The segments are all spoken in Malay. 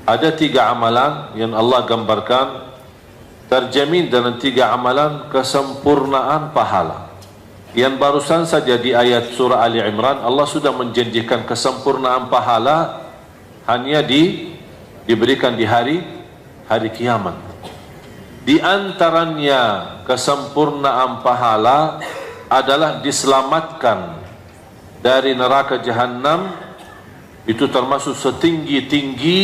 Ada 3 amalan yang Allah gambarkan terjamin dalam 3 amalan kesempurnaan pahala. Yang barusan saja di ayat surah Ali Imran, Allah sudah menjanjikan kesempurnaan pahala hanya diberikan di hari kiamat. Di antaranya kesempurnaan pahala adalah diselamatkan dari neraka jahanam. Itu termasuk setinggi-tinggi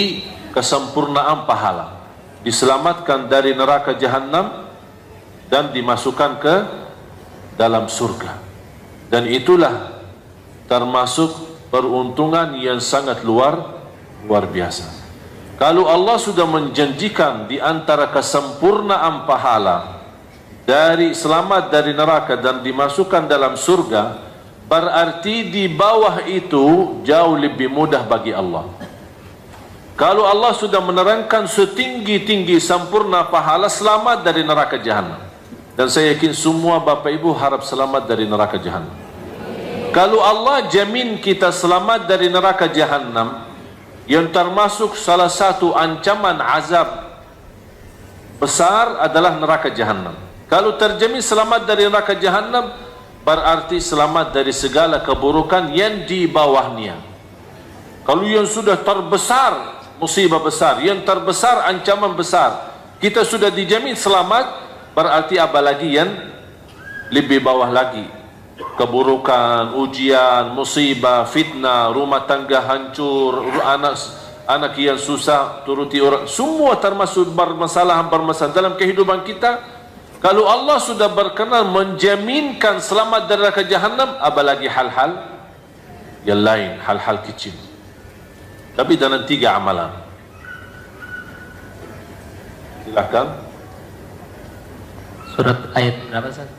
kesempurnaan pahala. Diselamatkan dari neraka jahanam dan dimasukkan ke dalam surga. Dan itulah termasuk peruntungan yang sangat luar biasa. Kalau Allah sudah menjanjikan di antara kesempurnaan pahala dari selamat dari neraka dan dimasukkan dalam surga, berarti di bawah itu jauh lebih mudah bagi Allah. Kalau Allah sudah menerangkan setinggi-tinggi sempurna pahala selamat dari neraka jahanam, dan saya yakin semua Bapak Ibu harap selamat dari neraka jahanam. Kalau Allah jamin kita selamat dari neraka jahanam, yang termasuk salah satu ancaman azab besar adalah neraka jahanam. Kalau terjamin selamat dari neraka jahanam, berarti selamat dari segala keburukan yang di bawahnya. Kalau yang sudah terbesar musibah besar, yang terbesar ancaman besar, kita sudah dijamin selamat, berarti apalagi yang lebih bawah lagi, keburukan, ujian, musibah, fitnah, rumah tangga hancur, anak yang susah turuti orang, semua termasuk bermasalah dalam kehidupan kita. Kalau Allah sudah berkenan menjaminkan selamat dari neraka jahanam, apalagi hal-hal yang lain, hal-hal kecil. Tapi dalam 3 amalan. Silakan. Surat ayat berapa, Ustaz?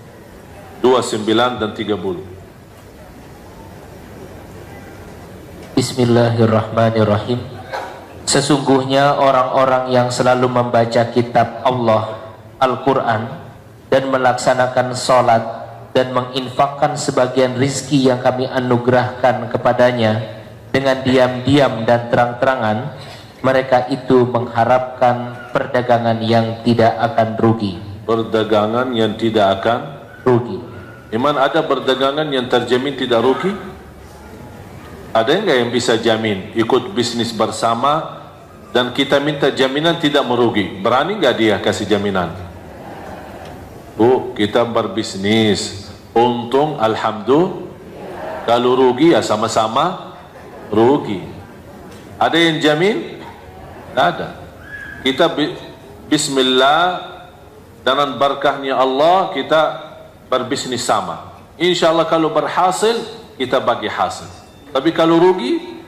29 dan 30. Bismillahirrahmanirrahim. Sesungguhnya orang-orang yang selalu membaca kitab Allah, Al-Quran, dan melaksanakan sholat dan menginfakkan sebagian rizki yang kami anugerahkan kepadanya dengan diam-diam dan terang-terangan, mereka itu mengharapkan perdagangan yang tidak akan rugi. Perdagangan yang tidak akan rugi. Iman ada perdagangan yang terjamin tidak rugi? Ada enggak yang bisa jamin ikut bisnis bersama dan kita minta jaminan tidak merugi? Berani enggak dia kasih jaminan? Bu, kita berbisnis, untung alhamdulillah, kalau rugi ya sama-sama rugi. Ada yang jamin? Tidak ada. Kita bismillah, dengan berkahnya Allah kita berbisnis sama. Insya Allah kalau berhasil kita bagi hasil. Tapi kalau rugi,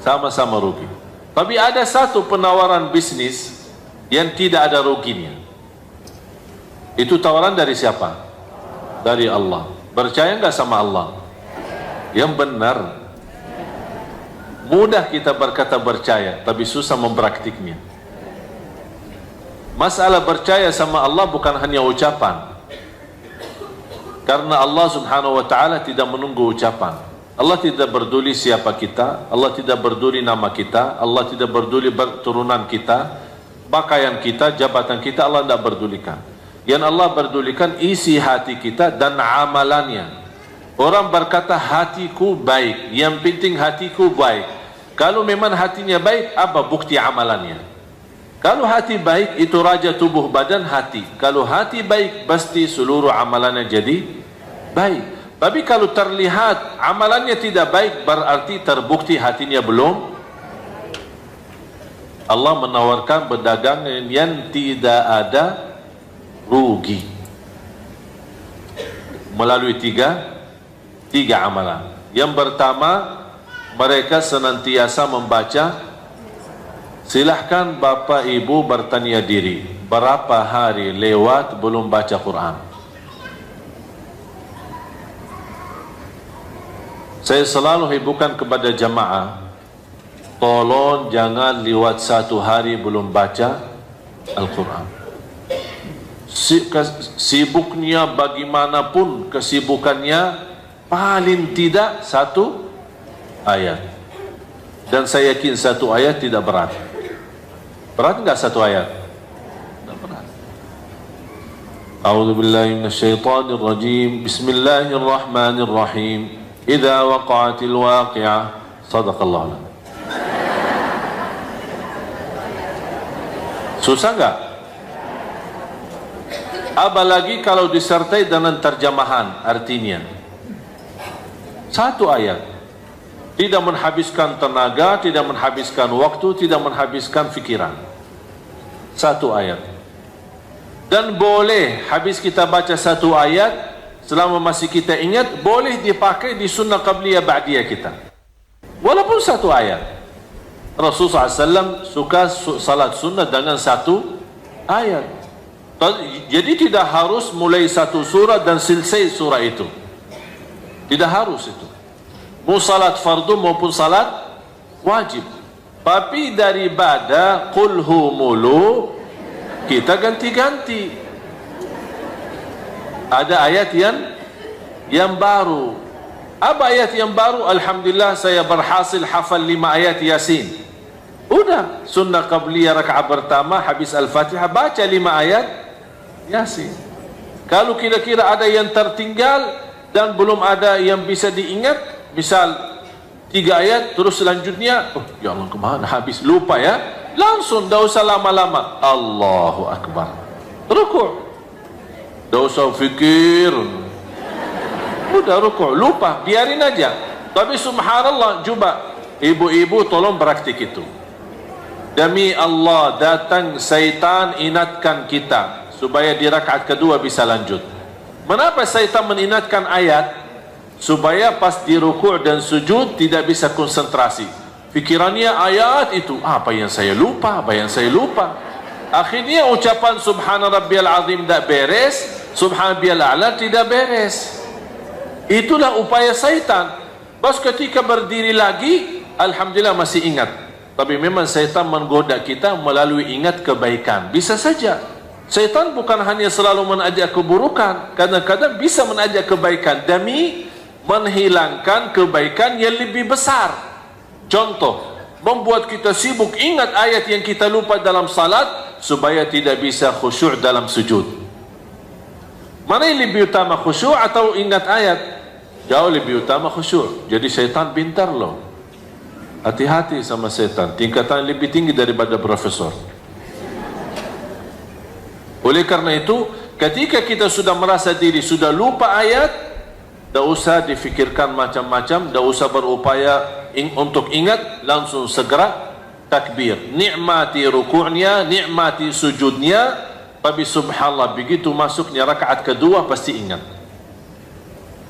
sama-sama rugi. Tapi ada satu penawaran bisnis yang tidak ada ruginya. Itu tawaran dari siapa? Dari Allah. Percaya enggak sama Allah? Yang benar. Mudah kita berkata percaya, tapi susah mempraktiknya. Masalah percaya sama Allah bukan hanya ucapan. Karena Allah subhanahu wa ta'ala tidak menunggu ucapan. Allah tidak peduli siapa kita, Allah tidak peduli nama kita, Allah tidak peduli turunan kita, pakaian kita, jabatan kita, Allah tidak pedulikan. Yang Allah pedulikan isi hati kita dan amalannya. Orang berkata hatiku baik, yang penting hatiku baik. Kalau memang hatinya baik, apa bukti amalannya? Kalau hati baik itu raja tubuh badan hati. Kalau hati baik pasti seluruh amalannya jadi baik. Tapi kalau terlihat amalannya tidak baik, berarti terbukti hatinya belum. Allah menawarkan perdagangan yang tidak ada rugi melalui tiga amalan. Yang pertama, mereka senantiasa membaca. Silahkan Bapak Ibu bertanya diri, berapa hari lewat belum baca Quran? Saya selalu hiburkan kepada jamaah, tolong jangan lewat 1 hari belum baca Al-Quran. Sibuknya bagaimanapun kesibukannya, paling tidak 1 ayat. Dan saya yakin 1 ayat tidak berat. Berat enggak satu ayat? Enggak berat. A'udzu billahi minasyaitonir rajim. Bismillahirrahmanirrahim. Idza waqa'atil waqi'ah. Shadaqallahu. Susah enggak? Apalagi kalau disertai dengan terjemahan artinya. Satu ayat. Tidak menghabiskan tenaga, tidak menghabiskan waktu, tidak menghabiskan fikiran. Satu ayat. Dan boleh habis kita baca satu ayat, selama masih kita ingat, boleh dipakai di sunnah qabliyah ba'diyah kita. Walaupun satu ayat. Rasulullah SAW suka salat sunnah dengan satu ayat. Jadi tidak harus mulai satu surah dan selesai surah itu. Tidak harus itu. Mau salat fardu maupun salat wajib. Tapi daripada qulhu mulu, kita ganti-ganti. Ada ayat yang baru. Apa ayat yang baru? Alhamdulillah saya berhasil hafal 5 ayat Yasin. Udah, sunnah qabliyah rakaat pertama habis Al-Fatihah baca 5 ayat Yasin. Kalau kira-kira ada yang tertinggal dan belum ada yang bisa diingat, misal 3 ayat terus selanjutnya, oh ya Allah kemana habis, lupa ya, langsung dah usah lama-lama, Allahu Akbar, rukuk, dah usah fikir, udah rukuk, lupa, biarin aja. Tapi subhanallah, coba ibu-ibu tolong praktik itu. Demi Allah, datang syaitan ingatkan kita supaya di rakaat kedua bisa lanjut. Mengapa syaitan mengingatkan ayat? Supaya pas di rukuk dan sujud tidak bisa konsentrasi. Fikirannya ayat itu, apa yang saya lupa, apa yang saya lupa. Akhirnya ucapan subhana rabbiyal azim tak beres, subhana rabbiyal a'la tidak beres. Itulah upaya syaitan. Pas ketika berdiri lagi, alhamdulillah masih ingat. Tapi memang syaitan menggoda kita melalui ingat kebaikan. Bisa saja. Syaitan bukan hanya selalu mengajak keburukan, kadang-kadang bisa mengajak kebaikan demi menghilangkan kebaikan yang lebih besar. Contoh, membuat kita sibuk ingat ayat yang kita lupa dalam salat supaya tidak bisa khusyuk dalam sujud. Mana yang lebih utama, khusyuk atau ingat ayat? Jauh lebih utama khusyuk. Jadi syaitan pintar loh. Hati-hati sama syaitan, tingkatan lebih tinggi daripada profesor. Oleh karena itu, ketika kita sudah merasa diri sudah lupa ayat, tak usah difikirkan macam-macam, tak usah berupaya untuk ingat, langsung segera takbir. Nikmati ruku'nya, nikmati sujudnya, tapi subhanallah begitu masuknya rakaat kedua pasti ingat.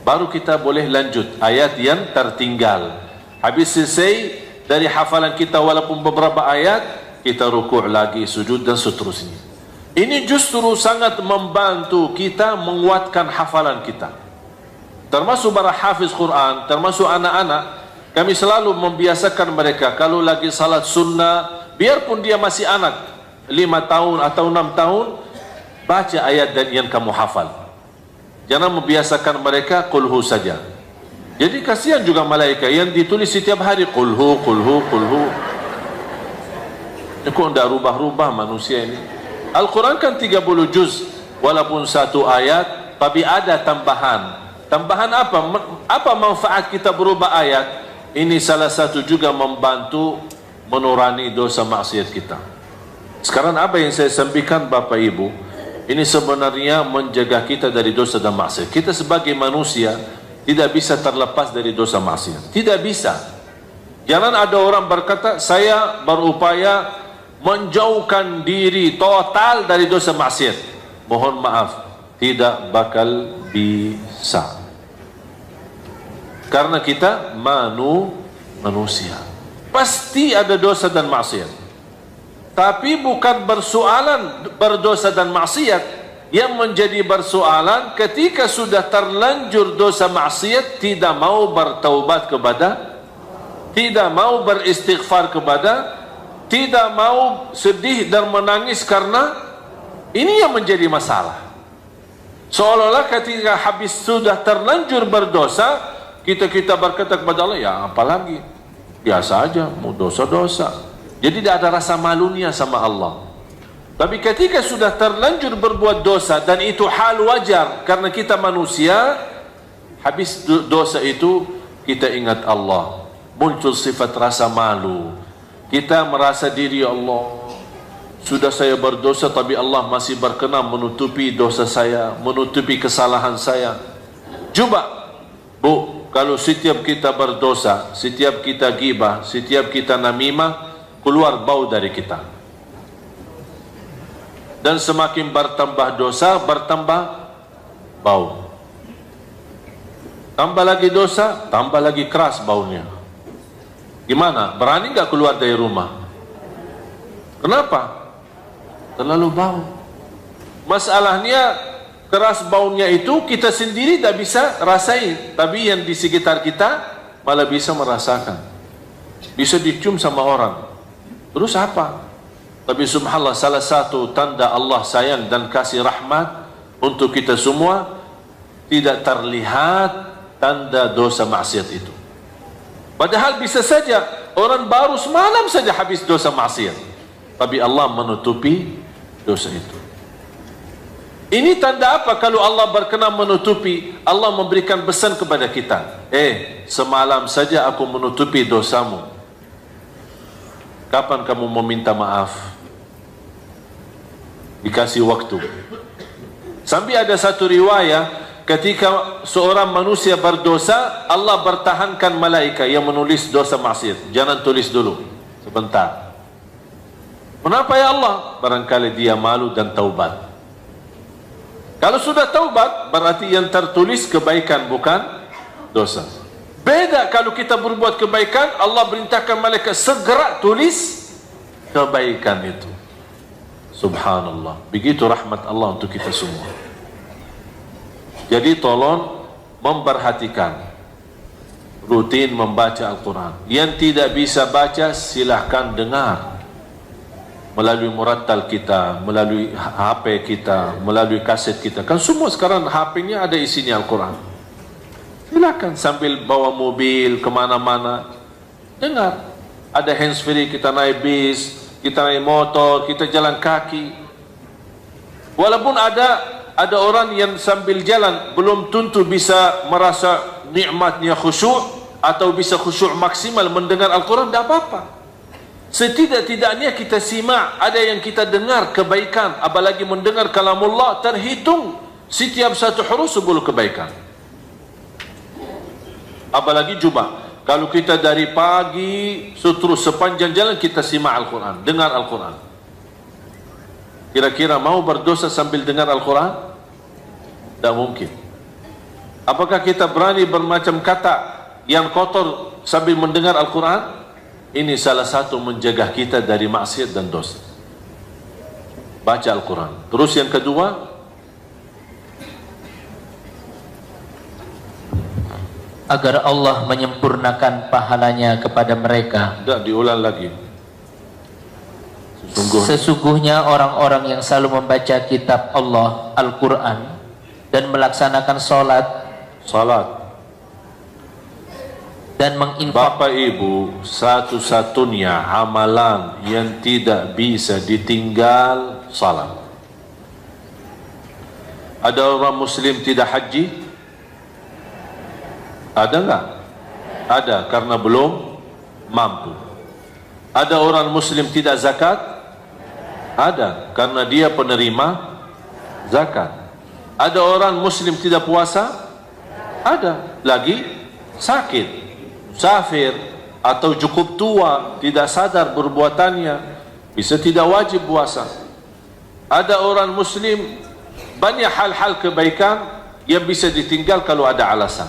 Baru kita boleh lanjut ayat yang tertinggal. Habis selesai dari hafalan kita walaupun beberapa ayat, kita ruku' lagi, sujud dan seterusnya. Ini justru sangat membantu kita menguatkan hafalan kita. Termasuk para hafiz Quran, termasuk anak-anak, kami selalu membiasakan mereka kalau lagi salat sunnah, biarpun dia masih anak 5 tahun atau 6 tahun, baca ayat dan yang kamu hafal. Jangan membiasakan mereka qulhu saja. Jadi kasihan juga malaikat yang ditulis setiap hari qulhu, qulhu, qulhu. Ini kok tidak rubah-rubah manusia ini. Al-Quran kan 30 juz, walaupun satu ayat, tapi ada tambahan. Tambahan apa? Apa manfaat kita berubah ayat? Ini salah satu juga membantu menurani dosa maksiat kita. Sekarang apa yang saya sampaikan Bapak Ibu, ini sebenarnya menjaga kita dari dosa dan maksiat. Kita sebagai manusia tidak bisa terlepas dari dosa maksiat. Tidak bisa. Jangan ada orang berkata, saya berupaya menjauhkan diri total dari dosa maksiat. Mohon maaf, tidak bakal bisa. Karena kita manusia. Pasti ada dosa dan maksiat. Tapi bukan bersoalan berdosa dan maksiat. Yang menjadi bersoalan ketika sudah terlanjur dosa maksiat, tidak mau bertaubat kepada, tidak mau beristighfar kepada, tidak mau sedih dan menangis karena ini yang menjadi masalah. Seolah-olah ketika habis sudah terlanjur berdosa, kita berkata kepada Allah, ya apalagi biasa aja, mau dosa-dosa. Jadi tidak ada rasa malunya sama Allah. Tapi ketika sudah terlanjur berbuat dosa, dan itu hal wajar karena kita manusia, habis dosa itu kita ingat Allah, muncul sifat rasa malu. Kita merasa diri, Allah, sudah saya berdosa tapi Allah masih berkenan menutupi dosa saya, menutupi kesalahan saya. Coba Bu, kalau setiap kita berdosa, setiap kita ghibah, setiap kita namimah, keluar bau dari kita. Dan semakin bertambah dosa, bertambah bau. Tambah lagi dosa, tambah lagi keras baunya. Gimana? Berani nggak keluar dari rumah? Kenapa? Terlalu bau. Masalahnya, keras baunya itu kita sendiri tak bisa rasain, tapi yang di sekitar kita malah bisa merasakan. Bisa dicium sama orang. Terus apa? Tapi subhanallah, salah satu tanda Allah sayang dan kasih rahmat untuk kita semua, tidak terlihat tanda dosa maksiat itu. Padahal bisa saja orang baru semalam saja habis dosa maksiat, tapi Allah menutupi dosa itu. Ini tanda apa? Kalau Allah berkenan menutupi, Allah memberikan pesan kepada kita, semalam saja aku menutupi dosamu, kapan kamu meminta maaf? Dikasih waktu. Sampai ada satu riwayat, ketika seorang manusia berdosa, Allah bertahankan malaikat yang menulis dosa maksiat. Jangan tulis dulu, sebentar. Kenapa ya Allah? Barangkali dia malu dan taubat. Kalau sudah taubat, berarti yang tertulis kebaikan, bukan dosa. Beda kalau kita berbuat kebaikan, Allah perintahkan malaikat segera tulis kebaikan itu. Subhanallah. Begitu rahmat Allah untuk kita semua. Jadi tolong memperhatikan, rutin membaca Al-Quran. Yang tidak bisa baca, silahkan dengar melalui murattal kita, melalui HP kita, melalui kaset kita. Kan semua sekarang HP-nya ada isinya Al-Quran. Silakan sambil bawa mobil kemana-mana, dengar. Ada handsfree, kita naik bis, kita naik motor, kita jalan kaki. Walaupun ada orang yang sambil jalan belum tentu bisa merasa nikmatnya khusyuk atau bisa khusyuk maksimal mendengar Al-Quran, tidak apa-apa. Setidak-tidaknya kita simak, ada yang kita dengar kebaikan, apalagi mendengar kalamullah, terhitung setiap satu huruf 10 kebaikan. Apalagi coba, kalau kita dari pagi seterus sepanjang jalan kita simak Al-Quran, dengar Al-Quran, kira-kira mau berdosa sambil dengar Al-Quran? Tak mungkin. Apakah kita berani bermacam kata yang kotor sambil mendengar Al-Quran? Ini salah satu menjaga kita dari maksiat dan dosa. Baca Al-Quran. Terus yang kedua, agar Allah menyempurnakan pahalanya kepada mereka. tidak diulang lagi. Sesungguhnya orang-orang yang selalu membaca kitab Allah, Al-Quran, dan melaksanakan salat dan menginfak. Bapak Ibu, satu-satunya amalan yang tidak bisa ditinggal salat. Ada orang Muslim tidak haji? Ada enggak? Ada, karena belum mampu. Ada orang Muslim tidak zakat? Ada, karena dia penerima zakat. Ada orang Muslim tidak puasa? Ada, lagi sakit, musafir, atau cukup tua, tidak sadar perbuatannya, bisa tidak wajib puasa. Ada orang Muslim banyak hal-hal kebaikan yang bisa ditinggal kalau ada alasan.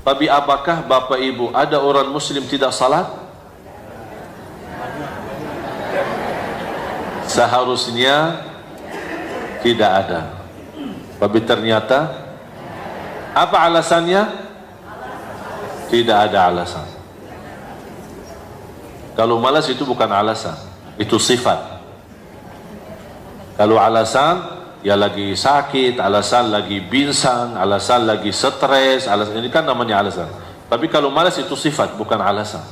Tapi apakah Bapak Ibu ada orang Muslim tidak salat? Seharusnya tidak ada. Tapi ternyata apa alasannya? Tidak ada alasan. Kalau malas itu bukan alasan, itu sifat. Kalau alasan, ya lagi sakit, alasan lagi binsang, alasan lagi stres, alasan ini kan namanya alasan. Tapi kalau malas itu sifat, bukan alasan.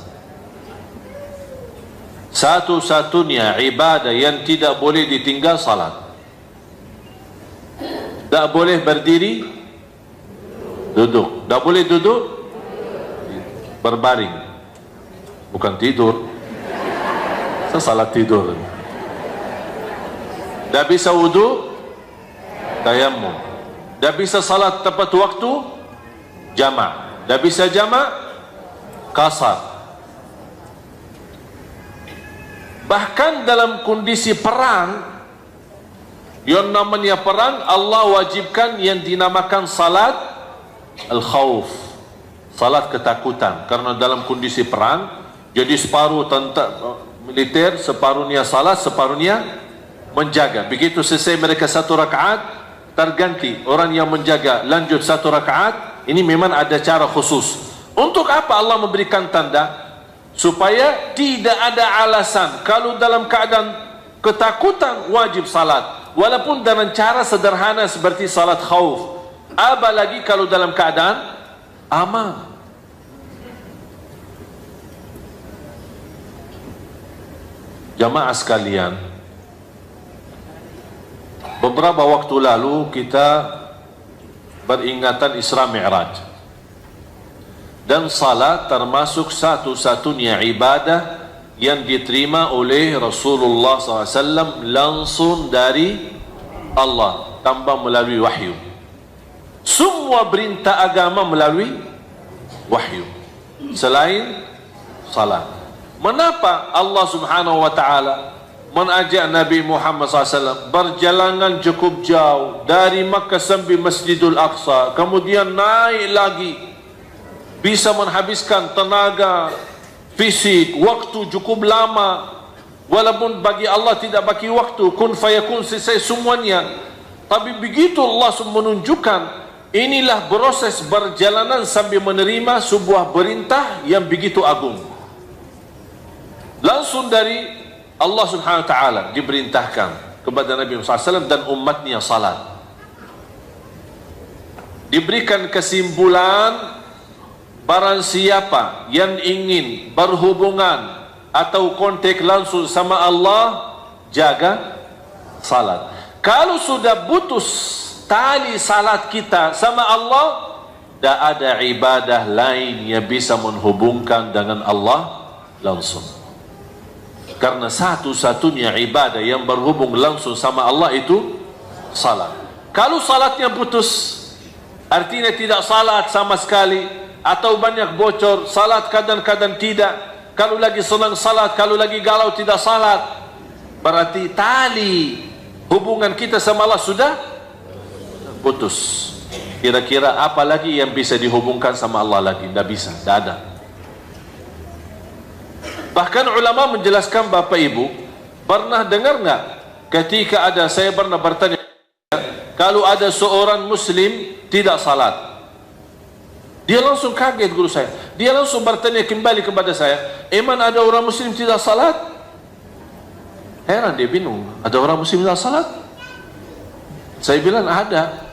Satu-satunya ibadah yang tidak boleh ditinggal salat. Tak boleh berdiri, duduk. Tak boleh duduk, berbaring. Bukan tidur. Saya salat tidur. Tak bisa wudu, tayammum. Tak bisa salat tepat waktu, jamak. Tak bisa jamak, qasar. Bahkan dalam kondisi perang, yang namanya perang, Allah wajibkan yang dinamakan salat al-khawf, salat ketakutan. Karena dalam kondisi perang, jadi separuh tentara militer, separuhnya salat, separuhnya menjaga. Begitu selesai mereka satu rakaat, terganti orang yang menjaga lanjut satu rakaat. Ini memang ada cara khusus. Untuk apa Allah memberikan tanda? Supaya tidak ada alasan kalau dalam keadaan ketakutan wajib salat, walaupun dengan cara sederhana seperti salat khauf. Apalagi kalau dalam keadaan aman. Jamaah sekalian, beberapa waktu lalu kita beringatan Isra Mi'raj. Dan salat termasuk satu-satunya ibadah yang diterima oleh Rasulullah SAW langsung dari Allah tanpa melalui wahyu. Semua perintah agama melalui wahyu selain salat. Mengapa Allah Subhanahu wa taala mengajak Nabi Muhammad SAW berjalan cukup jauh dari Makkah sampai Masjidul Aqsa, kemudian naik lagi, bisa menghabiskan tenaga fisik, waktu cukup lama, walaupun bagi Allah tidak bagi waktu, kun fayakun, selesai semuanya. Tapi begitu Allah menunjukkan, inilah proses perjalanan sambil menerima sebuah perintah yang begitu agung. Langsung dari Allah Subhanahu wa taala diperintahkan kepada Nabi Muhammad SAW dan umatnya salat. Diberikan kesimpulan, barang siapa yang ingin berhubungan atau kontak langsung sama Allah, jaga salat. Kalau sudah putus tali salat kita sama Allah, tak ada ibadah lain yang bisa menghubungkan dengan Allah langsung. Karena satu-satunya ibadah yang berhubung langsung sama Allah itu salat. Kalau salatnya putus, artinya tidak salat sama sekali, atau banyak bocor, salat kadang-kadang tidak, kalau lagi senang salat, kalau lagi galau tidak salat, berarti tali hubungan kita sama Allah sudah putus. Kira-kira apa lagi yang bisa dihubungkan sama Allah lagi? Tidak bisa, tidak ada. Bahkan ulama menjelaskan, Bapak Ibu pernah dengar nggak ketika saya pernah bertanya, kalau ada seorang muslim tidak salat, dia langsung kaget guru saya. Dia langsung bertanya kembali kepada saya, "Emang ada orang muslim tidak salat?" Heran, dia bingung. Ada orang muslim tidak salat? Saya bilang ada.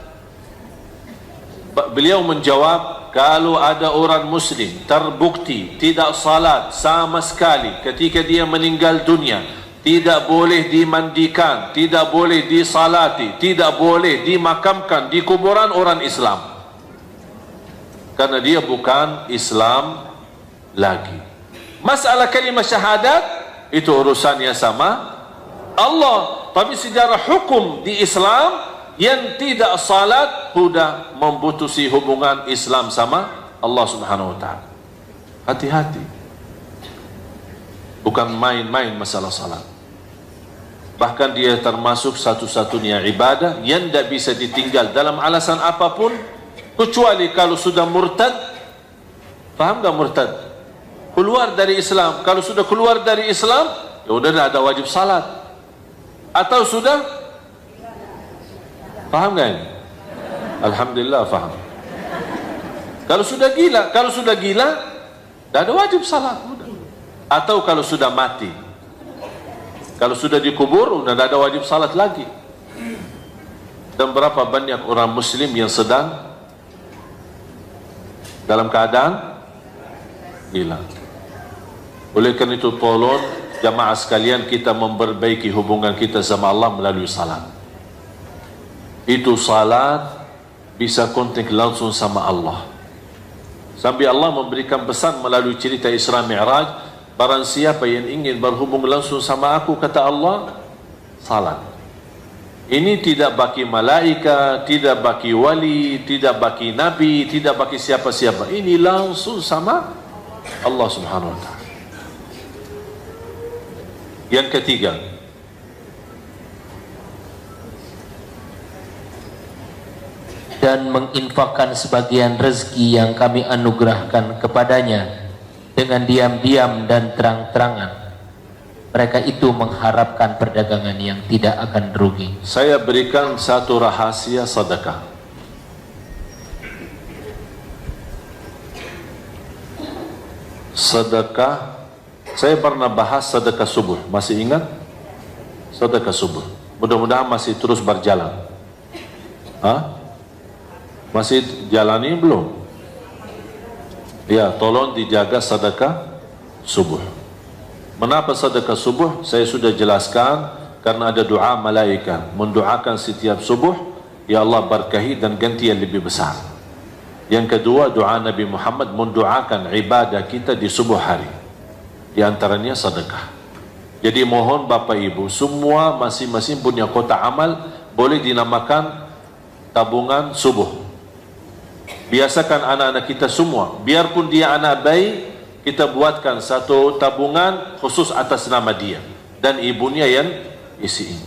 Beliau menjawab, kalau ada orang muslim terbukti tidak salat sama sekali ketika dia meninggal dunia, tidak boleh dimandikan, tidak boleh disalati, tidak boleh dimakamkan di kuburan orang Islam. Karena dia bukan Islam lagi. Masalah kalimat syahadat itu urusannya sama Allah. Tapi secara hukum di Islam, yang tidak salat sudah memutusi hubungan Islam sama Allah Subhanahu wa taala. Hati-hati. Bukan main-main masalah salat. Bahkan dia termasuk satu-satunya ibadah yang tidak bisa ditinggal dalam alasan apapun, kecuali kalau sudah murtad. Faham tak murtad? Keluar dari Islam. Kalau sudah keluar dari Islam, ya sudah tidak ada wajib salat. Atau sudah, faham tak ini? Alhamdulillah faham. Kalau sudah gila, tidak ada wajib salat. Atau kalau sudah mati, kalau sudah dikubur, sudah tidak ada wajib salat lagi. Dan berapa banyak orang muslim yang sedang dalam keadaan gila. Oleh karena itu tolong jamaah sekalian, kita memperbaiki hubungan kita sama Allah melalui salat. Itu salat bisa kontak langsung sama Allah. Sampai Allah memberikan pesan melalui cerita Isra Mi'raj, barang siapa yang ingin berhubung langsung sama aku, kata Allah, salat. Ini tidak bagi malaikat, tidak bagi wali, tidak bagi nabi, tidak bagi siapa-siapa. Ini langsung sama Allah Subhanahu wa ta'ala. Yang ketiga, dan menginfakkan sebagian rezeki yang kami anugerahkan kepadanya dengan diam-diam dan terang-terangan. Mereka itu mengharapkan perdagangan yang tidak akan rugi. Saya berikan satu rahasia sedekah. Sedekah, saya pernah bahas sedekah subuh. Masih ingat? Sedekah subuh. Mudah-mudahan masih terus berjalan. Masih jalani belum? Ya, tolong dijaga sedekah subuh. Mengapa sedekah subuh? Saya sudah jelaskan, karena ada doa malaikat mendoakan setiap subuh, ya Allah berkahi dan ganti yang lebih besar. Yang kedua, doa Nabi Muhammad mendoakan ibadah kita di subuh hari, di antaranya sedekah. Jadi mohon Bapak Ibu, semua masing-masing punya kotak amal, boleh dinamakan tabungan subuh. Biasakan anak-anak kita semua, biarpun dia anak bayi, kita buatkan satu tabungan khusus atas nama dia dan ibunya yang isiin.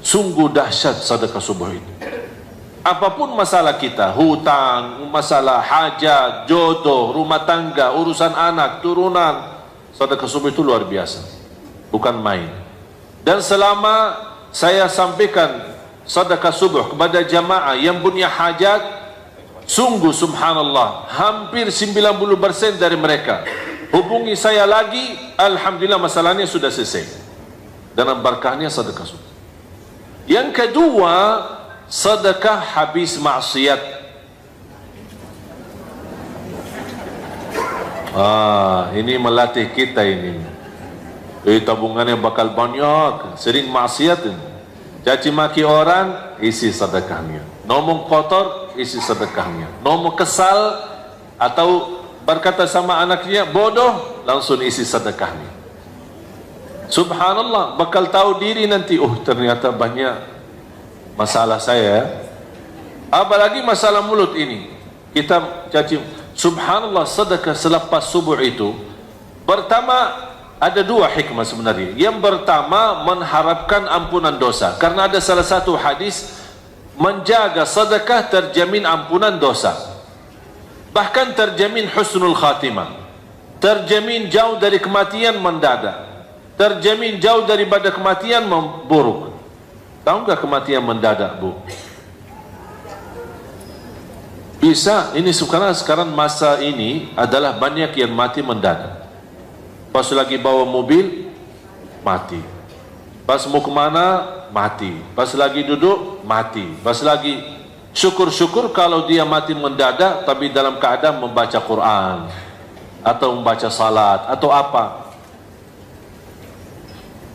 Sungguh dahsyat sedekah subuh itu. Apapun masalah kita, hutang, masalah hajat, jodoh, rumah tangga, urusan anak, turunan, sedekah subuh itu luar biasa, bukan main. Dan selama saya sampaikan sedekah subuh kepada jamaah yang punya hajat, sungguh subhanallah, hampir 90% dari mereka hubungi saya lagi, alhamdulillah masalahnya sudah selesai. Dalam berkahnya sedekah subuh. Yang kedua, sedekah habis maksiat. Ini melatih kita ini. Tabungannya bakal banyak, sering maksiat. Caci maki orang, isi sedekahnya. Ngomong kotor, isi sedekahnya. Ngomong kesal atau berkata sama anaknya bodoh, langsung isi sedekahnya. Subhanallah, bakal tahu diri nanti, oh ternyata banyak masalah saya. Apalagi masalah mulut ini, kita caci. Subhanallah, sedekah selepas subuh itu, pertama ada dua hikmah sebenarnya. Yang pertama, mengharapkan ampunan dosa, karena ada salah satu hadis, menjaga sedekah terjamin ampunan dosa, bahkan terjamin husnul khatimah, terjamin jauh dari kematian mendadak, terjamin jauh daripada kematian buruk. Tahu nggak kematian mendadak, Bu? Bisa. Ini sekarang masa ini adalah banyak yang mati mendadak. Pas lagi bawa mobil, mati. Pas mau kemana, mati. Pas lagi duduk, mati. Pas lagi, syukur-syukur kalau dia mati mendadak, tapi dalam keadaan membaca Quran, atau membaca salat, atau apa.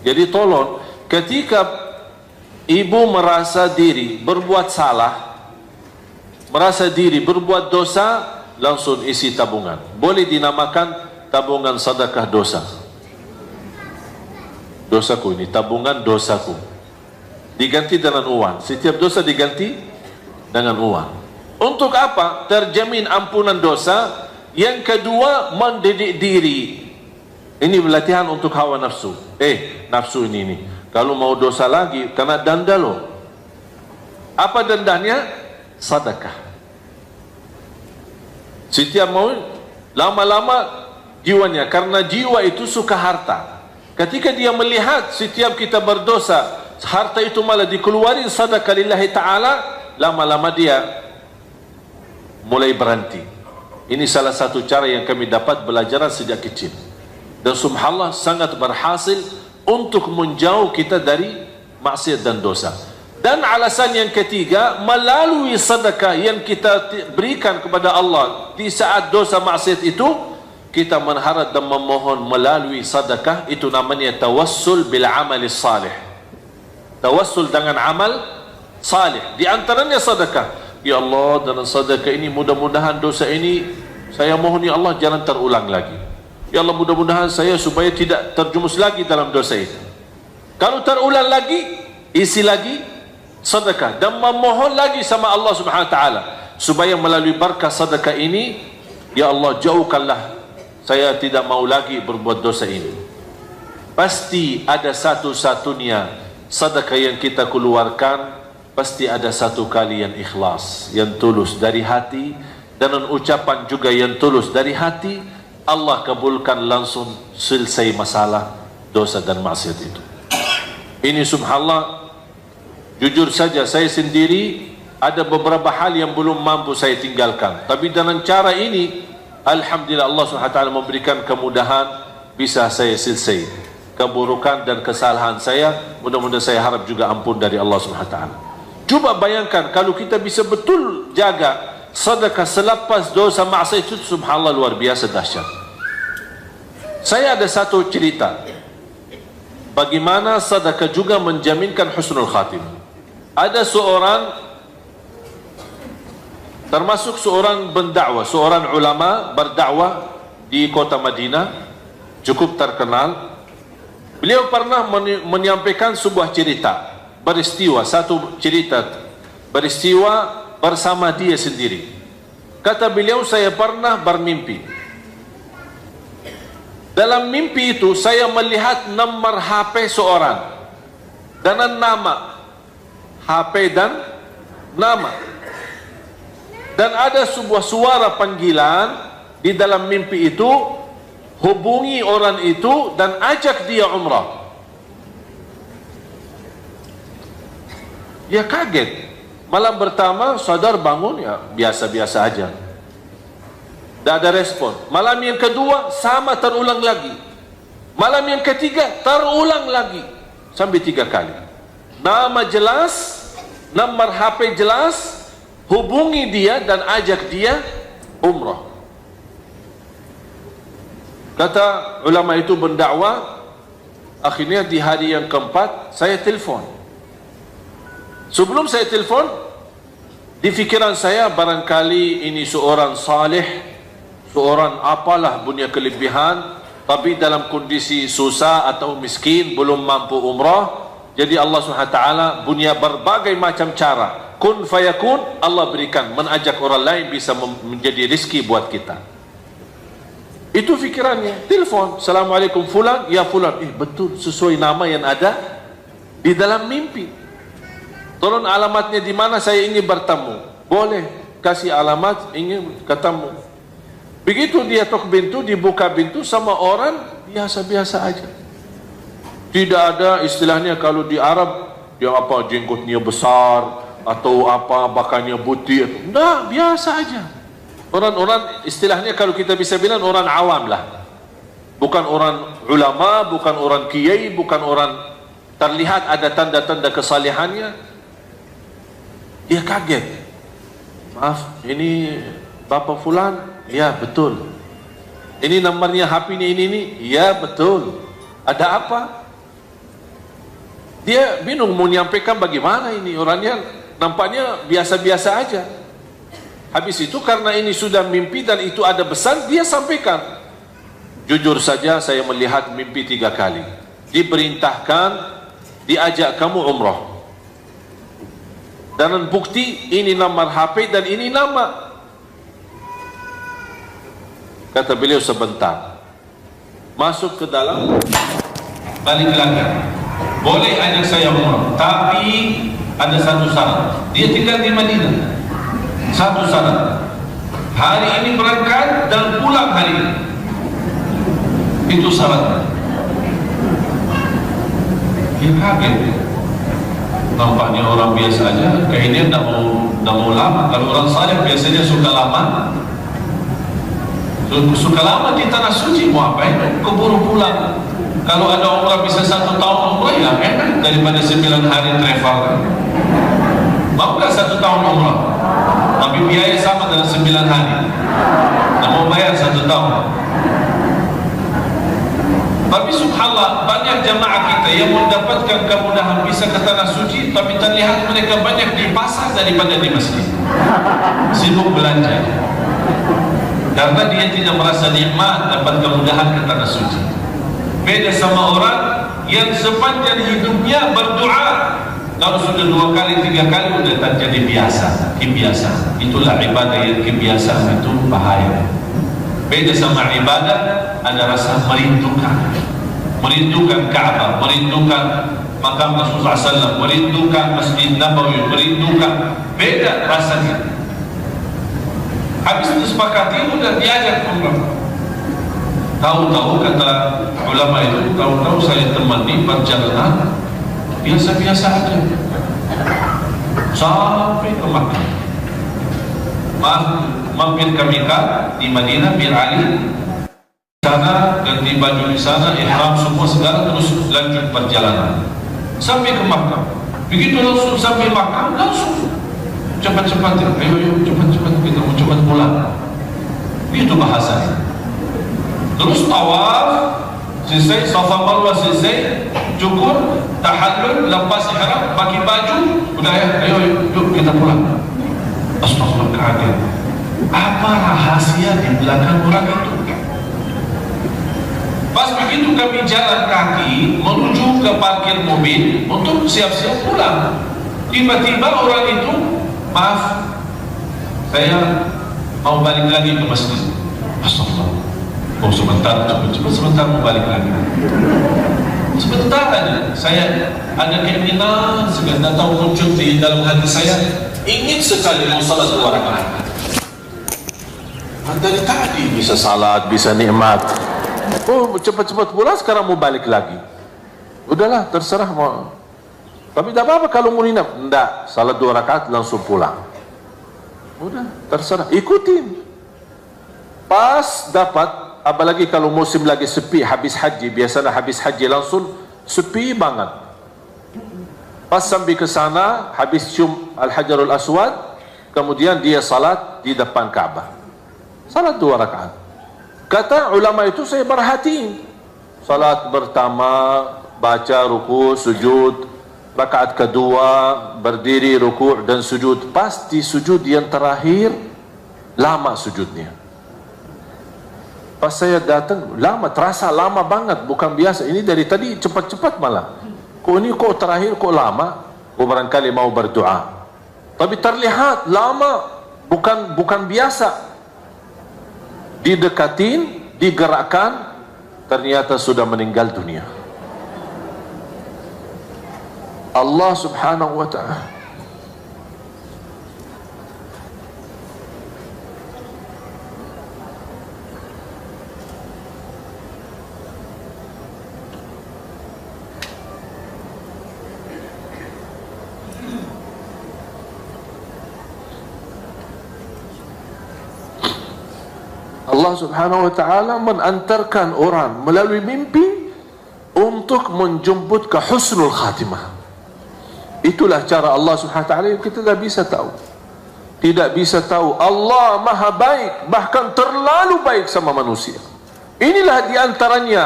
Jadi tolong, ketika ibu merasa diri berbuat salah, merasa diri berbuat dosa, langsung isi tabungan. Boleh dinamakan tabungan sedekah dosa. Dosaku ini, tabungan dosaku. Diganti dengan uang. Setiap dosa diganti dengan uang. Untuk apa? Terjamin ampunan dosa. Yang kedua, mendidik diri. Ini pelatihan untuk hawa nafsu. Nafsu ini. Kalau mau dosa lagi, kena denda loh. Apa dendanya? Sedekah. Setiap mau, lama-lama jiwanya, karena jiwa itu suka harta. Ketika dia melihat setiap kita berdosa, harta itu malah dikeluarin sedekah lillahi ta'ala, lama-lama dia mulai berhenti. Ini salah satu cara yang kami dapat belajar sejak kecil. Dan subhanallah sangat berhasil untuk menjauh kita dari maksiat dan dosa. Dan alasan yang ketiga, melalui sedekah yang kita berikan kepada Allah di saat dosa maksiat itu, kita mengharap dan memohon melalui sedekah, itu namanya tawassul bil amali salih. Tawassul dengan amal salih. Di antaranya sedekah. Ya Allah, dalam sedekah ini mudah-mudahan dosa ini saya mohon ya Allah jangan terulang lagi. Ya Allah, mudah-mudahan saya supaya tidak terjumus lagi dalam dosa itu. Kalau terulang lagi, isi lagi sedekah dan memohon lagi sama Allah Subhanahu wa taala supaya melalui berkah sedekah ini, ya Allah jauhkanlah saya tidak mau lagi berbuat dosa ini. Pasti ada satu-satunya sedekah yang kita keluarkan, pasti ada satu kali yang ikhlas, yang tulus dari hati, dan ucapan juga yang tulus dari hati. Allah kabulkan langsung, selesai masalah dosa dan maksiat itu. Ini subhanallah, jujur saja saya sendiri ada beberapa hal yang belum mampu saya tinggalkan, tapi dengan cara ini alhamdulillah Allah SWT memberikan kemudahan, bisa saya selesai keburukan dan kesalahan saya. Mudah-mudahan saya harap juga ampun dari Allah SWT. Coba bayangkan kalau kita bisa betul jaga sedekah selepas dosa maksiat itu, subhanallah luar biasa dahsyat. Saya ada satu cerita bagaimana sedekah juga menjaminkan husnul khatimah. Ada seorang, termasuk seorang pendakwah, seorang ulama berdakwah di kota Madinah, cukup terkenal. Beliau pernah menyampaikan sebuah cerita, peristiwa, satu cerita peristiwa bersama dia sendiri. Kata beliau, saya pernah bermimpi. Dalam mimpi itu saya melihat nomor HP seorang dengan nama, HP dan nama. Dan ada sebuah suara panggilan di dalam mimpi itu, hubungi orang itu dan ajak dia umrah. Dia kaget. Malam pertama sadar bangun, ya biasa-biasa aja, tidak ada respon. Malam yang kedua sama, terulang lagi. Malam yang ketiga terulang lagi, sampai 3 kali. Nama jelas, nomor HP jelas, hubungi dia dan ajak dia umrah. Kata ulama itu berdakwah, akhirnya di hari yang keempat saya telefon. Sebelum saya telefon, di fikiran saya barangkali ini seorang saleh, seorang apalah punya kelebihan, tapi dalam kondisi susah atau miskin, belum mampu umrah. Jadi Allah SWT punya berbagai macam cara, kun fayakun, Allah berikan, mengajak orang lain bisa menjadi rizki buat kita. Itu fikirannya. Telepon, assalamualaikum fulan, ya fulan. Betul, sesuai nama yang ada di dalam mimpi. Tolong alamatnya di mana, saya ingin bertemu. Boleh, kasih alamat, ingin ketemu. Begitu dia tok pintu, dibuka pintu sama orang biasa-biasa aja. Tidak ada istilahnya kalau di Arab, dia apa, jenggotnya besar atau apa, bakannya putih. Nah, biasa aja. Orang-orang istilahnya kalau kita bisa bilang orang awam lah. Bukan orang ulama, bukan orang kiai, bukan orang terlihat ada tanda-tanda kesalehannya. Dia kaget. Maaf, ini Bapak Fulan? Ya, betul. Ini nomornya HP-nya ini? Ya, betul. Ada apa? Dia bingung mau menyampaikan bagaimana ini. Orangnya nampaknya biasa-biasa aja. Habis itu karena ini sudah mimpi dan itu ada pesan, dia sampaikan. Jujur saja saya melihat mimpi 3 kali. Diperintahkan, diajak kamu umrah. Dan bukti ini nomor HP dan ini nama. Kata beliau sebentar. Masuk ke dalam, balik lagi. Boleh ajak saya umrah, tapi ada satu syarat. Dia tinggal di Madinah. Satu syarat. Hari ini berangkat dan pulang hari ini. Itu syaratnya. Dia kaget. Nampaknya orang biasa aja, kayaknya tidak mau lama. Kalau orang saleh biasanya suka lama. Suka lama di tanah suci, mau apa itu? Keburu pulang. Kalau ada umrah bisa 1 tahun umrah, ya enak daripada 9 hari travel. Mau nggak 1 tahun umrah? Tapi biaya sama dengan 9 hari. Nah, mau bayar 1 tahun. Tapi subhanallah, banyak jamaah kita yang mendapatkan kemudahan bisa ke tanah suci, tapi terlihat mereka banyak di pasar daripada di masjid, sibuk belanja, karena dia tidak merasa nikmat dapat kemudahan ke tanah suci. Beda sama orang yang sepanjang hidupnya berdoa, kalau sudah 2 kali 3 kali sudah tak jadi biasa, kebiasaan. Itulah ibadah yang kebiasaan, itu bahaya. Beda sama ibadah, ada rasa merindukan Ka'bah, merindukan makam Rasulullah SAW, merindukan Masjid Nabawi, merindukan, beda rasanya. Habis disepakati, sudah diajak umrah. Tahu-tahu kata ulama itu, tahu-tahu saya temani perjalanan biasa-biasa aja sampai ke Makkah. Mampir ke Mekah di Madinah, Bir Ali sana, ganti baju di sana, ihram semua segala, terus lanjut perjalanan sampai ke Makkah. Begitu langsung sampai Makkah, langsung cepat-cepat, ayo cepat-cepat, kita mau cepat pulang. Itu bahasanya. Terus tawaf selesai, Safa Marwah selesai, cukur, tahallul, lepas ihram, pakai baju, udah ya, ayo yuk kita pulang. Astagfirullah, kaget. Apa rahasia di belakang orang itu? Pas begitu kami jalan kaki menuju ke parkir mobil untuk siap-siap pulang, tiba-tiba orang itu, maaf, saya mau balik lagi ke masjid. Astagfirullah. Oh sebentar, cepat sebentar mau balik lagi. Sebentar aja, saya ada keinginan segala tahu muncul di dalam hati saya, ingin sekali mau salat 2 rakaat. Dari tadi bisa salat, bisa nikmat. Oh cepat-cepat pulang, sekarang mau balik lagi. Udahlah, terserah mau. Tapi tak apa-apa kalau mau nginap. Enggak, salat 2 rakaat langsung pulang. Udah, terserah, ikutin. Pas dapat, apalagi kalau musim lagi sepi, habis haji, biasanya habis haji langsung sepi banget. Pas sampai ke sana, habis cium Al-Hajarul Aswad, kemudian dia salat di depan Ka'bah, salat 2 rakaat. Kata ulama itu, saya perhatiin salat pertama baca ruku sujud, rakaat kedua berdiri ruku dan sujud. Pasti sujud yang terakhir lama sujudnya. Pas saya datang, lama, terasa lama banget, bukan biasa. Ini dari tadi cepat-cepat malah. Kok ini kok terakhir kok lama? Kok barangkali mau berdoa. Tapi terlihat lama, bukan biasa. Didekatin, digerakkan, ternyata sudah meninggal dunia. Allah Subhanahu wa ta'ala. Allah Subhanahu wa ta'ala mengantarkan orang melalui mimpi untuk menjemput ke husnul khatimah. Itulah cara Allah Subhanahu wa ta'ala yang kita tidak bisa tahu. Tidak bisa tahu. Allah maha baik, bahkan terlalu baik sama manusia. Inilah diantaranya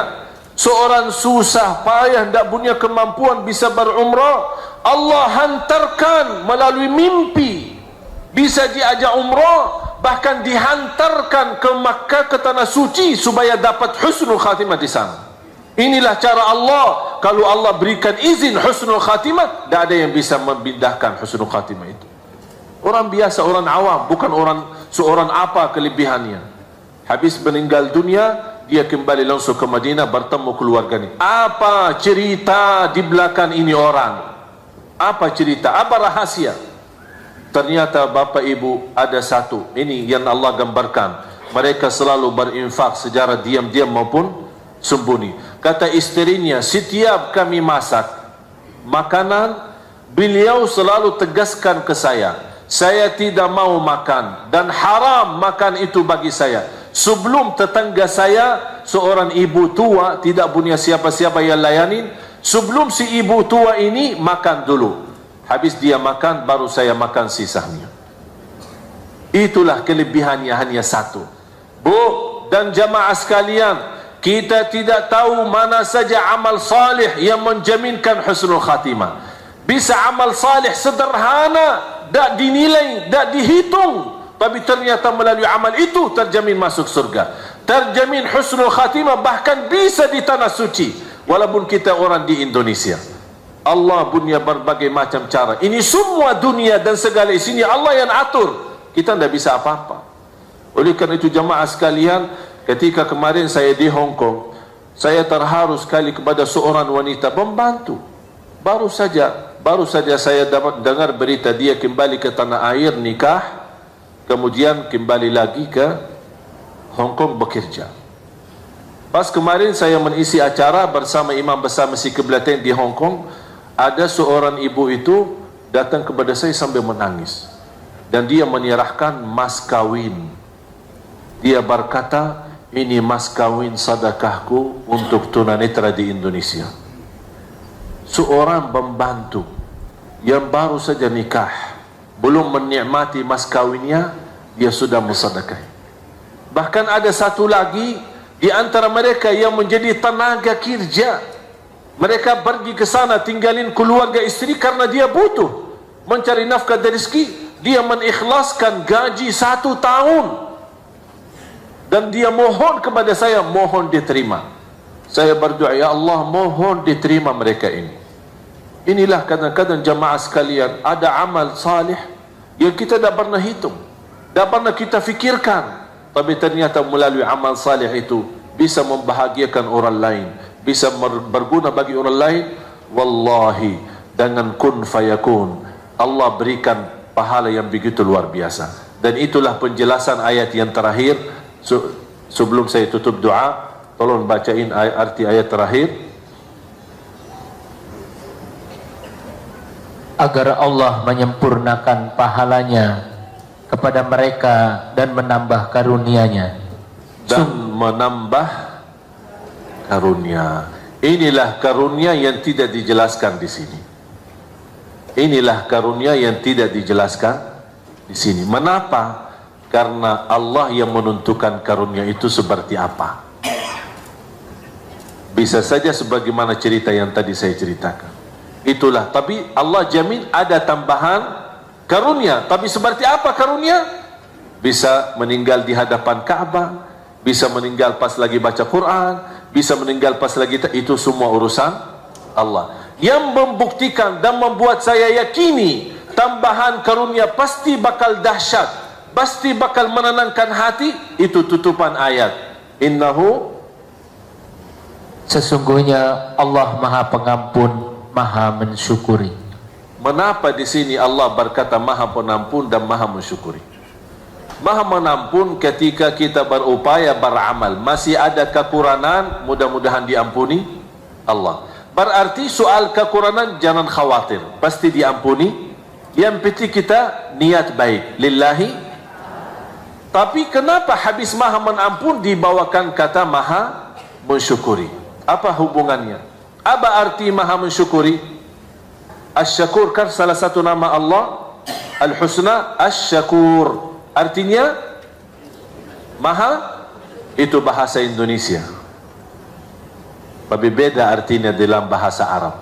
seorang susah payah, tidak punya kemampuan bisa berumrah, Allah hantarkan melalui mimpi bisa diajak umrah, bahkan dihantarkan ke Makkah, ke tanah suci supaya dapat husnul khatimah di sana. Inilah cara Allah. Kalau Allah berikan izin husnul khatimah, tidak ada yang bisa membindahkan husnul khatimah itu. Orang biasa, orang awam, bukan seorang apa kelebihannya. Habis meninggal dunia, dia kembali langsung ke Madinah bertemu keluarganya. Apa cerita di belakang ini orang? Apa cerita? Apa rahasia? Ternyata Bapak Ibu ada satu, ini yang Allah gambarkan. Mereka selalu berinfak secara diam-diam maupun sembunyi. Kata istrinya, setiap kami masak makanan, beliau selalu tegaskan ke saya tidak mau makan dan haram makan itu bagi saya. Sebelum tetangga saya, seorang ibu tua tidak punya siapa-siapa yang layanin, sebelum si ibu tua ini makan dulu. Habis dia makan, baru saya makan sisanya. Itulah kelebihannya hanya satu. Bu dan jamaah sekalian, Kita tidak tahu mana saja amal salih yang menjaminkan husnul khatimah. Bisa amal salih sederhana, tak dinilai, tak dihitung, tapi ternyata melalui amal itu terjamin masuk surga, terjamin husnul khatimah, bahkan bisa di tanah suci. Walaupun kita orang di Indonesia, Allah punya berbagai macam cara. Ini semua dunia dan segala isinya Allah yang atur. Kita tidak bisa apa-apa. Oleh kerana itu jamaah sekalian, ketika kemarin saya di Hong Kong, saya terharu sekali kepada seorang wanita pembantu. Baru saja saya dapat dengar berita dia kembali ke tanah air nikah, kemudian kembali lagi ke Hong Kong bekerja. Pas kemarin saya mengisi acara bersama imam besar Masjid Qiblatain di Hong Kong, ada seorang ibu itu datang kepada saya sambil menangis, dan dia menyerahkan mas kawin. Dia berkata, ini mas kawin sedekahku untuk tunanetra di Indonesia. Seorang pembantu yang baru saja nikah, belum menikmati mas kawinnya, dia sudah mensedekah. Bahkan ada satu lagi di antara mereka yang menjadi tenaga kerja. Mereka pergi ke sana tinggalin keluarga istri karena dia butuh mencari nafkah dari rezeki. Dia mengikhlaskan gaji 1 tahun, dan dia mohon kepada saya, mohon diterima. Saya berdoa, ya Allah, mohon diterima mereka ini. Inilah kadang-kadang jamaah sekalian, ada amal salih yang kita tak pernah hitung, tak pernah kita fikirkan, tapi ternyata melalui amal salih itu bisa membahagiakan orang lain, bisa berguna bagi orang lain. Wallahi, dengan kun fayakun Allah berikan pahala yang begitu luar biasa. Dan itulah penjelasan ayat yang terakhir. Sebelum saya tutup doa, tolong bacain arti ayat terakhir. Agar Allah menyempurnakan pahalanya kepada mereka dan menambah karunia-Nya. Dan menambah karunia. Inilah karunia yang tidak dijelaskan di sini. Inilah karunia yang tidak dijelaskan di sini. Mengapa? Karena Allah yang menentukan karunia itu seperti apa. Bisa saja sebagaimana cerita yang tadi saya ceritakan. Itulah, tapi Allah jamin ada tambahan karunia. Tapi seperti apa karunia? Bisa meninggal di hadapan Ka'bah, bisa meninggal pas lagi baca Quran, bisa meninggal pas lagi, itu semua urusan Allah. Yang membuktikan dan membuat saya yakini tambahan karunia pasti bakal dahsyat, pasti bakal menenangkan hati, itu tutupan ayat. Innahu, sesungguhnya Allah Maha Pengampun, Maha Mensyukuri. Mengapa di sini Allah berkata Maha Pengampun dan Maha Mensyukuri? Maha Mengampun ketika kita berupaya beramal, masih ada kekurangan, mudah-mudahan diampuni Allah. Berarti soal kekurangan jangan khawatir, pasti diampuni. Yang penting kita niat baik lillahi. Tapi kenapa habis Maha Mengampun dibawakan kata Maha Mensyukuri? Apa hubungannya? Apa arti Maha Mensyukuri? Asy-Syakur kan salah satu nama Allah Al-Husna, Asy-Syakur. Artinya Maha, itu bahasa Indonesia. Tapi beda artinya dalam bahasa Arab.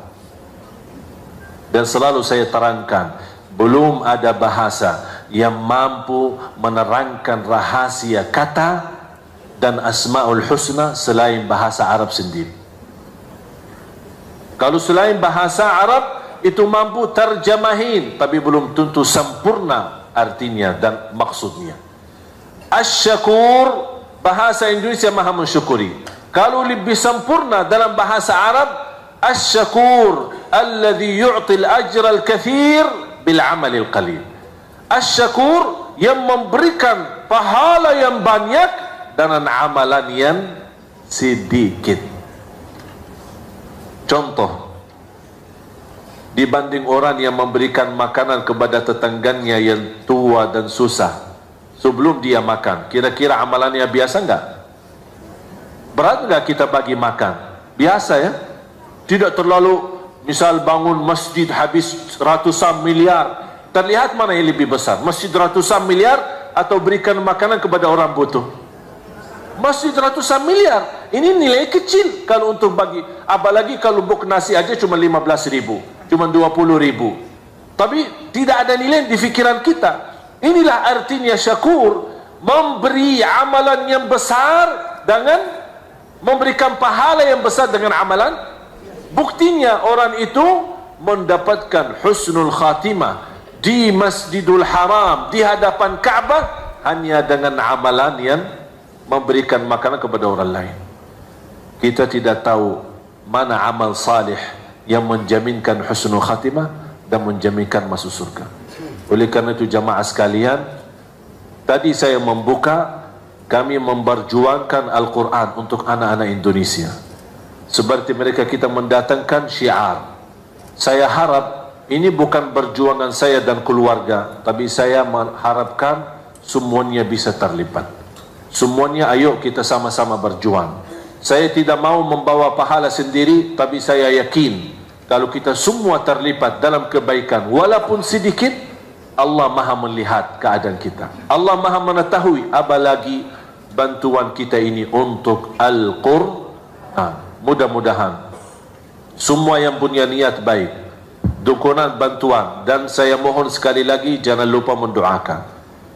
Dan selalu saya terangkan, belum ada bahasa yang mampu menerangkan rahasia kata dan Asmaul Husna selain bahasa Arab sendiri. Kalau selain bahasa Arab itu mampu terjemahin, tapi belum tentu sempurna artinya dan maksudnya. Asy-Syakur bahasa Indonesia Maha Mensyukuri. Kalau lebih sempurna dalam bahasa Arab, Asy-Syakur alladhi yu'til ajra al-kathir bil amal al-qalil. Asy-Syakur yang memberikan pahala yang banyak dengan amalan yang sedikit. Contoh, dibanding orang yang memberikan makanan kepada tetangganya yang tua dan susah sebelum dia makan, kira-kira amalannya biasa enggak? Berat enggak kita bagi makan? Biasa ya? Tidak terlalu, misal bangun masjid habis ratusan miliar. Terlihat mana yang lebih besar? Masjid ratusan miliar atau berikan makanan kepada orang butuh? Masjid ratusan miliar. Ini nilai kecil kalau untuk bagi, apalagi kalau buk nasi aja cuma 15.000, cuma 20.000. Tapi tidak ada nilai di fikiran kita. Inilah artinya syakur, memberi amalan yang besar dengan memberikan pahala yang besar dengan amalan. Buktinya orang itu mendapatkan husnul khatimah di Masjidul Haram, di hadapan Ka'bah, hanya dengan amalan yang memberikan makanan kepada orang lain. Kita tidak tahu mana amal salih yang menjaminkan husnul khatimah dan menjaminkan masuk surga. Oleh karena itu jamaah sekalian, tadi saya membuka, kami memperjuangkan Al-Quran untuk anak-anak Indonesia. Seperti mereka kita mendatangkan syiar. Saya harap ini bukan perjuangan saya dan keluarga, tapi saya mengharapkan semuanya bisa terlibat. Semuanya ayo kita sama-sama berjuang. Saya tidak mau membawa pahala sendiri, tapi saya yakin kalau kita semua terlibat dalam kebaikan walaupun sedikit, Allah Maha melihat keadaan kita. Allah Maha mengetahui, apalagi bantuan kita ini untuk Al-Quran. Mudah-mudahan semua yang punya niat baik, dukungan bantuan, dan saya mohon sekali lagi jangan lupa mendoakan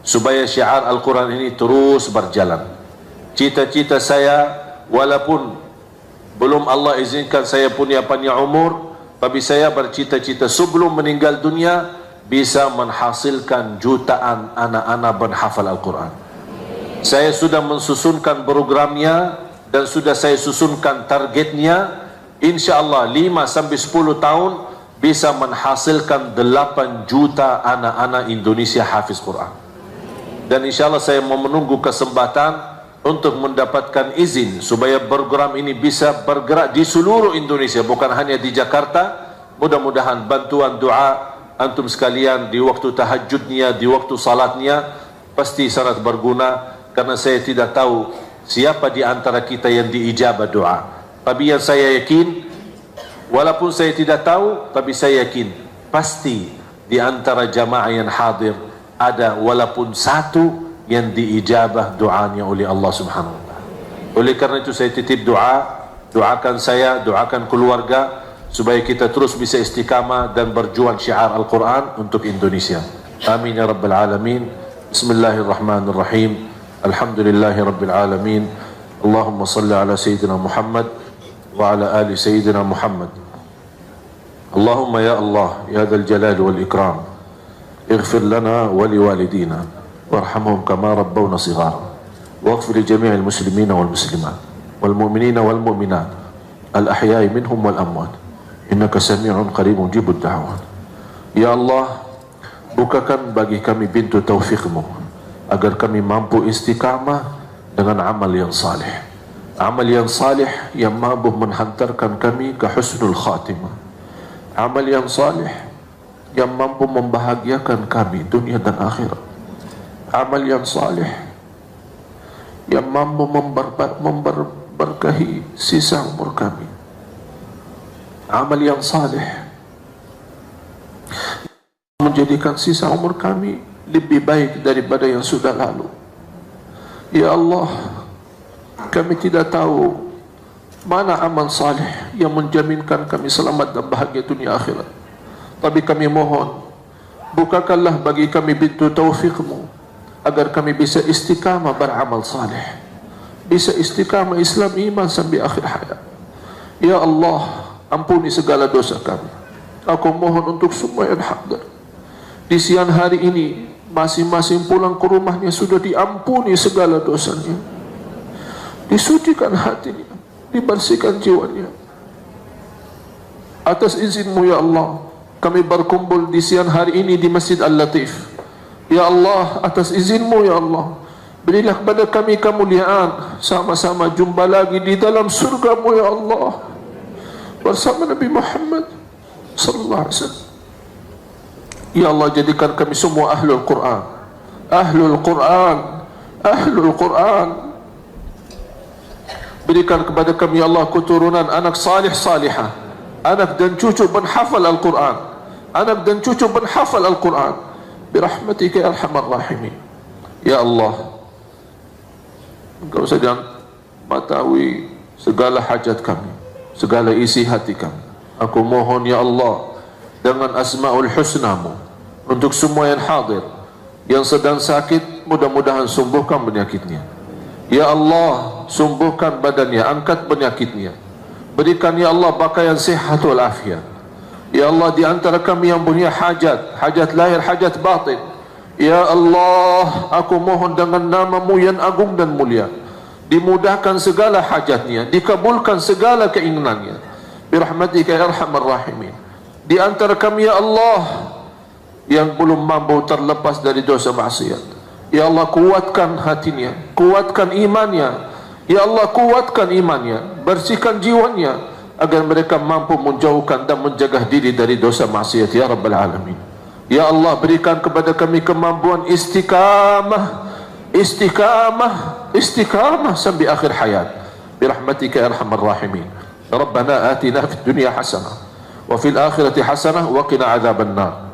supaya syiar Al-Quran ini terus berjalan. Cita-cita saya, walaupun belum Allah izinkan saya punya panjang umur, tapi saya bercita-cita sebelum meninggal dunia bisa menghasilkan jutaan anak-anak penghafal Al-Quran. Saya sudah mensusunkan programnya dan sudah saya susunkan targetnya. InsyaAllah 5-10 tahun bisa menghasilkan 8 juta anak-anak Indonesia hafiz Quran. Dan insyaAllah saya mau menunggu kesempatan untuk mendapatkan izin supaya program ini bisa bergerak di seluruh Indonesia, bukan hanya di Jakarta. Mudah-mudahan bantuan doa antum sekalian di waktu tahajudnya, di waktu salatnya pasti sangat berguna, karena saya tidak tahu siapa di antara kita yang diijabah doa. Tapi yang saya yakin, walaupun saya tidak tahu, tapi saya yakin pasti di antara jamaah yang hadir ada walaupun satu yang diijabah doanya oleh Allah Subhanahu wa ta'ala. Oleh karena itu saya titip doa, doakan saya, doakan keluarga supaya kita terus bisa istiqamah dan berjuang syiar Al-Quran untuk Indonesia. Amin ya rabbal alamin. Bismillahirrahmanirrahim. Alhamdulillahi rabbil alamin. Allahumma salli ala sayyidina Muhammad wa ala ali sayyidina Muhammad. Allahumma ya Allah ya dzal jalali wal ikram, اغفر لنا ولوالدينا وارحمهم كما ربونا صغارا واغفر لجميع المسلمين والمسلمات والمؤمنين والمؤمنات الأحياء منهم والأموات إنك سميع قريب مجيب الدعوات. Ya Allah, bukakan bagi kami pintu taufikmu agar kami mampu istiqamah dengan amal yang salih, amal yang salih yang mampu menghantarkan kami ke husnul khatimah, amal yang salih yang mampu membahagiakan kami dunia dan akhirat, amal yang salih yang mampu memberkahi sisa umur kami, amal yang salih menjadikan sisa umur kami lebih baik daripada yang sudah lalu. Ya Allah, kami tidak tahu mana amal salih yang menjaminkan kami selamat dan bahagia dunia akhirat, tapi kami mohon bukakanlah bagi kami pintu taufikmu agar kami bisa istiqamah beramal salih, bisa istiqamah Islam iman sampai akhir hayat. Ya Allah, ampuni segala dosa kami. Aku mohon untuk semua yang hadir di siang hari ini, masing-masing pulang ke rumahnya sudah diampuni segala dosanya, disucikan hatinya, dibersihkan jiwanya. Atas izinmu ya Allah, kami berkumpul di siang hari ini di Masjid Al-Latif. Ya Allah, atas izinmu ya Allah, berilah kepada kami kemuliaan sama-sama jumpa lagi di dalam surgamu ya Allah bersama Nabi Muhammad sallallahu alaihi wasallam. Ya Allah, jadikan kami semua ahlul Quran, ahlul Quran, ahlul Quran. Berikan kepada kami ya Allah keturunan anak salih salihah, anak dan cucu penghafal Al-Quran, anak dan cucu penghafal Al-Quran, birahmatika ya arhamar rahimin. Ya Allah, Engkau sedang mengetahui segala hajat kami, segala isi hati kami. Aku mohon ya Allah dengan asmaul husnamu untuk semua yang hadir, yang sedang sakit, mudah-mudahan sembuhkan penyakitnya. Ya Allah, sembuhkan badannya, angkat penyakitnya. Berikan ya Allah pakaian sihat wal afiat. Ya Allah, di antara kami yang punya hajat, hajat lahir, hajat batin, ya Allah, aku mohon dengan nama-Mu yang agung dan mulia, dimudahkan segala hajatnya, dikabulkan segala keinginannya. Birahmatika ya arhamar rahimin. Di antara kami ya Allah yang belum mampu terlepas dari dosa maksiat, ya Allah kuatkan hatinya, kuatkan imannya. Ya Allah kuatkan imannya, bersihkan jiwanya agar mereka mampu menjauhkan dan menjaga diri dari dosa maksiat ya Rabbal Alamin. Ya Allah berikan kepada kami kemampuan istiqamah, istiqamah sampai akhir hayat. Birahmatika ya arhamar rahimin. Rabbana atina fid dunya hasanah wa fil akhirati hasanah wa qina adzabannar.